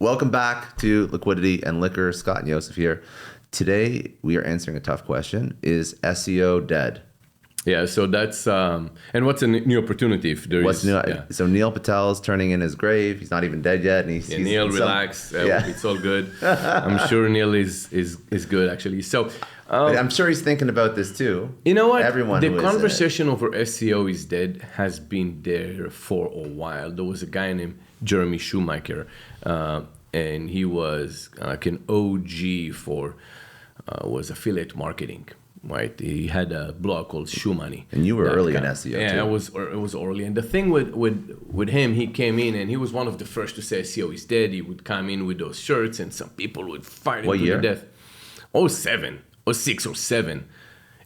Welcome back to Liquidity and Liquor. Scott and Joseph here. Today, we are answering a tough question. Is SEO dead? Yeah, so that's and what's a new opportunity if there What's is? new? Yeah. So Neil Patel's turning in his grave. He's not even dead yet, and he's Neil, relax. It's all good. I'm sure Neil is good actually. So but I'm sure he's thinking about this too. you know what? Everyone The who is conversation over SEO is dead has been there for a while. There was a guy named Jeremy Shoemaker, and he was like an OG for was affiliate marketing. Right, he had a blog called Shoe Money, And you were early in SEO Yeah, too. it was early. And the thing with him, he came in and he was one of the first to say SEO is dead. He would come in with those shirts, and some people would fight him What to year? the death. 07, 06 or 07.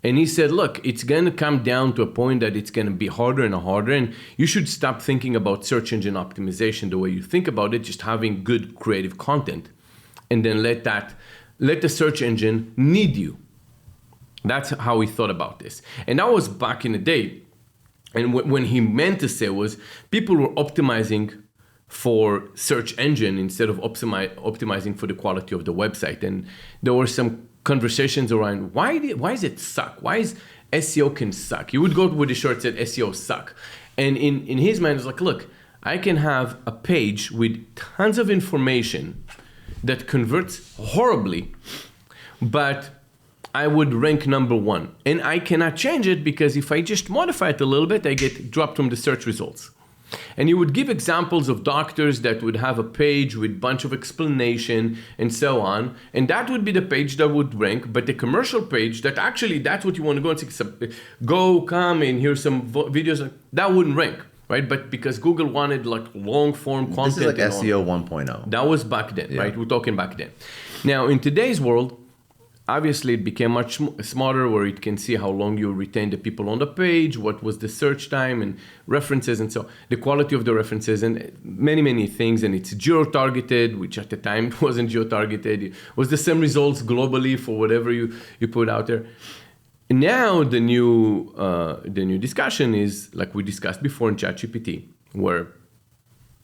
And he said, look, it's going to come down to a point that it's going to be harder and harder, and you should stop thinking about search engine optimization the way you think about it, just having good creative content, and then let the search engine need you. That's how he thought about this. And that was back in the day. And when he meant to say was people were optimizing for search engine instead of optimizing for the quality of the website. And there were some conversations around why does it suck? Why is SEO can suck? He would go with the shirt that said SEO suck. And in his mind, it was like, look, I can have a page with tons of information that converts horribly, but I would rank number one. And I cannot change it because if I just modify it a little bit, I get dropped from the search results. And you would give examples of doctors that would have a page with a bunch of explanation and so on. And that would be the page that would rank. But the commercial page, that actually, that's what you want to go and say, go, come, and here's some videos, that wouldn't rank, right? But because Google wanted like long form content. This is like SEO 1.0. That was back then, Yeah. right? We're talking back then. Now, in today's world, obviously it became much smarter where it can see how long you retain the people on the page, what was the search time and references, and so the quality of the references and many things. And it's geo-targeted, which at the time wasn't geo-targeted. It was the same results globally for whatever you put out there. Now the new discussion is like we discussed before in ChatGPT, where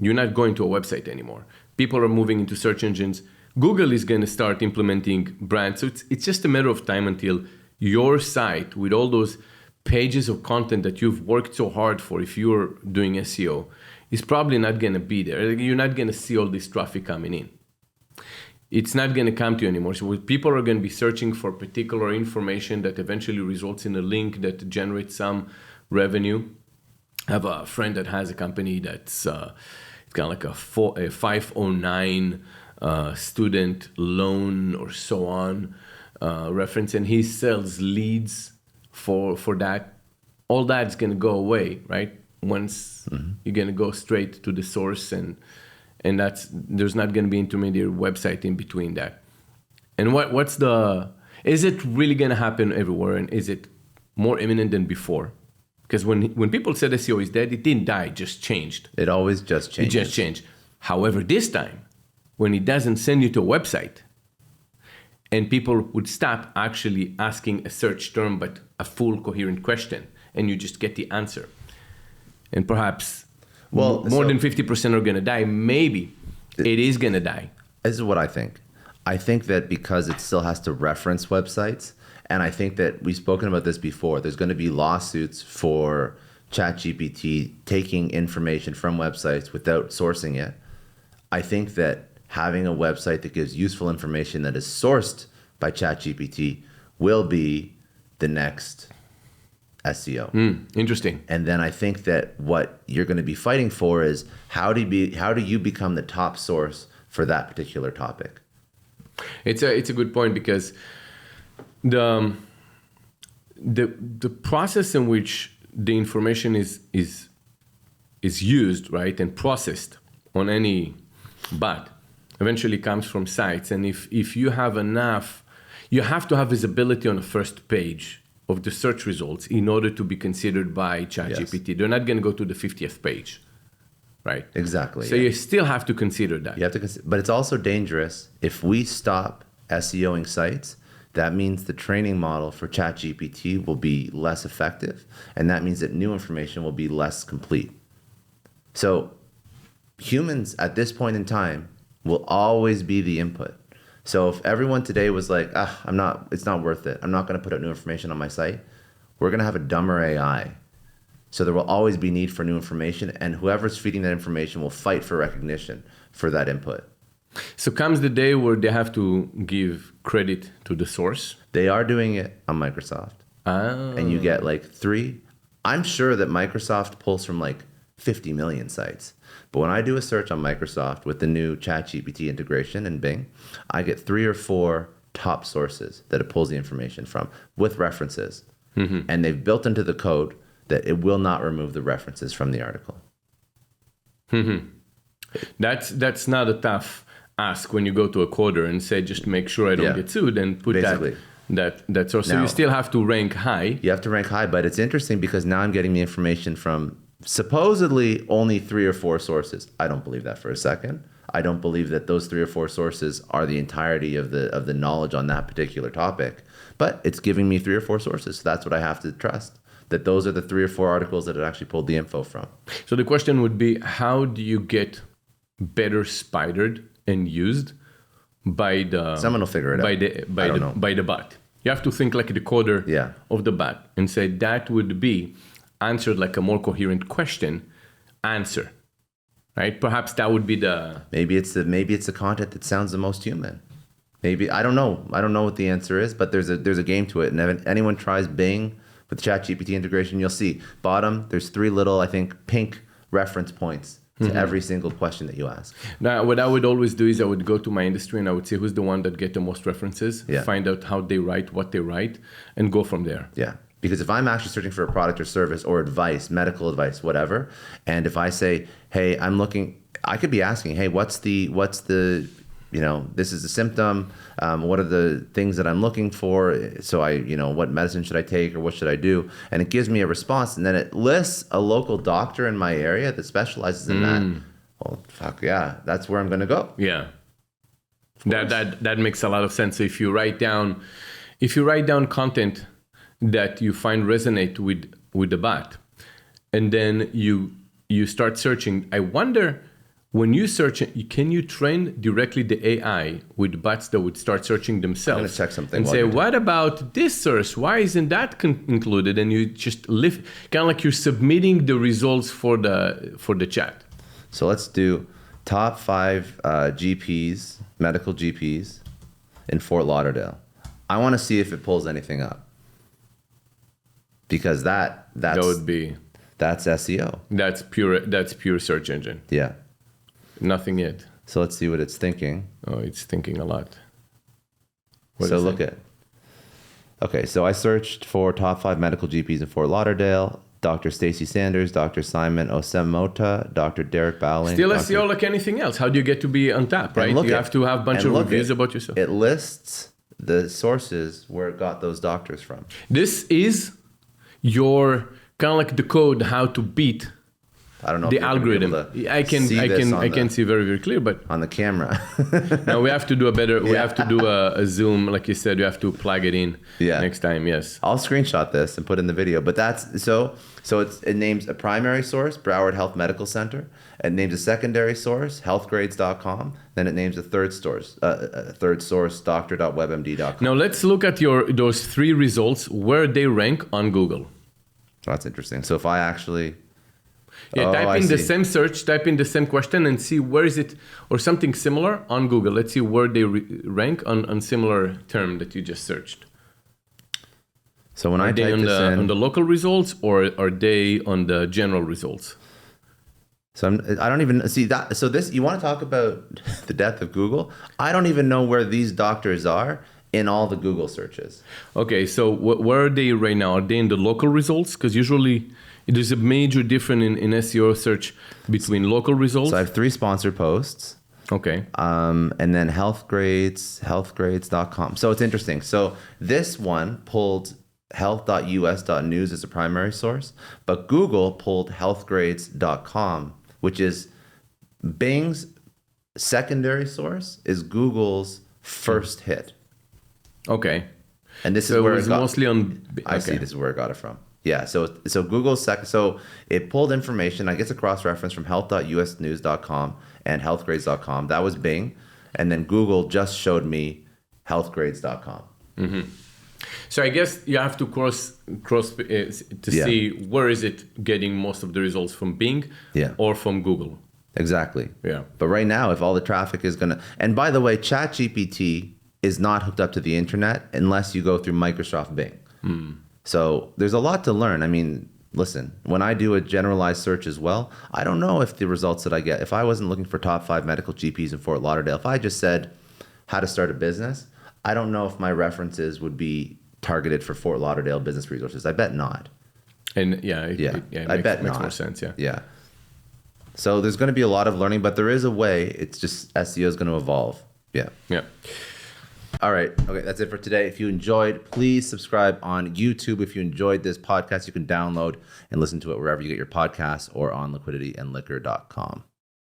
you're not going to a website anymore. People are moving into search engines. Google is going to start implementing brands. So it's just a matter of time until your site with all those pages of content that you've worked so hard for, if you're doing SEO, is probably not going to be there. You're not going to see all this traffic coming in. It's not going to come to you anymore. So people are going to be searching for particular information that eventually results in a link that generates some revenue. I have a friend that has a company that's it's kind of like a 509 student loan or so on reference, and he sells leads for that. All that's going to go away, right? Once you're going to go straight to the source, and there's not going to be intermediate website in between that. And is it really going to happen everywhere, and is it more imminent than before? Because when people said SEO is dead, it didn't die, it just changed. It always just changes. It just changed. However, this time, when it doesn't send you to a website, and people would stop actually asking a search term, but a full coherent question, and you just get the answer. And perhaps more than 50% are going to die. Maybe it is going to die. This is what I think. I think that because it still has to reference websites, and I think that we've spoken about this before, there's going to be lawsuits for ChatGPT taking information from websites without sourcing it. I think that having a website that gives useful information that is sourced by ChatGPT will be the next SEO. Interesting. And then I think that what you're going to be fighting for is how do you become the top source for that particular topic? It's a good point, because the process in which the information is used, right, and processed on any bot eventually comes from sites. And if you have enough, you have to have visibility on the first page of the search results in order to be considered by ChatGPT. Yes. They're not going to go to the 50th page, right? Exactly. So you still have to consider that. You have to but it's also dangerous. If we stop SEOing sites, that means the training model for ChatGPT will be less effective, and that means that new information will be less complete. So humans at this point in time will always be the input. So if everyone today was like, it's not worth it. I'm not going to put out new information on my site. We're going to have a dumber AI. So there will always be need for new information, and whoever's feeding that information will fight for recognition for that input. So comes the day where they have to give credit to the source. They are doing it on Microsoft. And you get like 3. I'm sure that Microsoft pulls from like 50 million sites. But when I do a search on Microsoft with the new ChatGPT integration in Bing, I get 3 or 4 top sources that it pulls the information from with references. And they've built into the code that it will not remove the references from the article. That's not a tough ask when you go to a coder and say, just make sure I don't get sued, and put that source. So Now, you still have to rank high. You have to rank high, but it's interesting because now I'm getting the information from supposedly only 3 or 4 sources. I don't believe that for a second. I don't believe that those 3 or 4 sources are the entirety of the knowledge on that particular topic. But it's giving me 3 or 4 sources, so that's what I have to trust. That those are the 3 or 4 articles that it actually pulled the info from. So the question would be, how do you get better spidered and used by the Someone will figure it out. By the bot? You have to think like the coder of the bot and say that would be answered like a more coherent question answer, right? Perhaps that would be the maybe it's the content that sounds the most human. Maybe I don't know what the answer is, but there's a game to it. And if anyone tries Bing with ChatGPT integration, you'll see bottom there's 3 little, I think, pink reference points to every single question that you ask. Now, what I would always do is I would go to my industry and I would see who's the one that get the most references, find out how they write, what they write, and go from there. Yeah. Because if I'm actually searching for a product or service or advice, medical advice, whatever, and if I say, hey, I could be asking, hey, what's the this is a symptom. What are the things that I'm looking for? So what medicine should I take or what should I do? And it gives me a response. And then it lists a local doctor in my area that specializes in that. Well, fuck yeah, that's where I'm going to go. Yeah. That makes a lot of sense. So if you write down content that you find resonate with the bot, and then you start searching, I wonder, when you search, can you train directly the AI with bots that would start searching themselves? I'm going to check something. And say, what about this source? Why isn't that included? And you just lift, kind of like you're submitting the results for the chat. So let's do top 5 GPs, medical GPs in Fort Lauderdale. I want to see if it pulls anything up. Because that's SEO. That's pure search engine. Yeah. Nothing yet. So let's see what it's thinking. Oh, it's thinking a lot. Okay, so I searched for top 5 medical GPs in Fort Lauderdale. Dr. Stacey Sanders, Dr. Simon Osemota, Dr. Derek Bowling. Still SEO like anything else. How do you get to be on top, right? You have to have a bunch of reviews about yourself. It lists the sources where it got those doctors from. This is your kind of like the code how to beat I don't know the algorithm. I can see very, very clear, but on the camera. now we have to do we have to do a zoom, like you said. You have to plug it in next time. Yes, I'll screenshot this and put in the video. But that's so it names a primary source, Broward Health Medical Center. It names a secondary source, healthgrades.com. Then it names a third source, doctor.webmd.com. Now let's look at those 3 results where they rank on Google. That's interesting. So if I actually type in the same search, type in the same question and see where is it, or something similar on Google. Let's see where they rank on similar term that you just searched. So when I type this in, on the local results, or are they on the general results? So I don't even see that. So this, you want to talk about the death of Google? I don't even know where these doctors are in all the Google searches. Okay, so where are they right now? Are they in the local results? Because usually there's a major difference in SEO search between local results. So I have 3 sponsored posts. Okay. And then healthgrades.com. So it's interesting. So this one pulled health.us.news as a primary source, but Google pulled healthgrades.com, which is Bing's secondary source, is Google's first hit. Okay. And this is where it was mostly on. I see this is where I got it from. Yeah, so Google's so it pulled information. I guess a cross reference from health.usnews.com and healthgrades.com. That was Bing, and then Google just showed me healthgrades.com. So I guess you have to cross to see where is it getting most of the results, from Bing or from Google. Exactly. Yeah. But right now, if all the traffic is gonna, and by the way, ChatGPT is not hooked up to the internet unless you go through Microsoft Bing. So there's a lot to learn. I mean, listen, when I do a generalized search as well, I don't know if the results that I get, if I wasn't looking for top 5 medical GPs in Fort Lauderdale, if I just said how to start a business, I don't know if my references would be targeted for Fort Lauderdale business resources. I bet not. And I bet makes not. more sense. Yeah. Yeah. So there's going to be a lot of learning, but there is a way. It's just SEO is going to evolve. Yeah. Yeah. All right. Okay. That's it for today. If you enjoyed, please subscribe on YouTube. If you enjoyed this podcast, you can download and listen to it wherever you get your podcasts or on liquidityandliquor.com.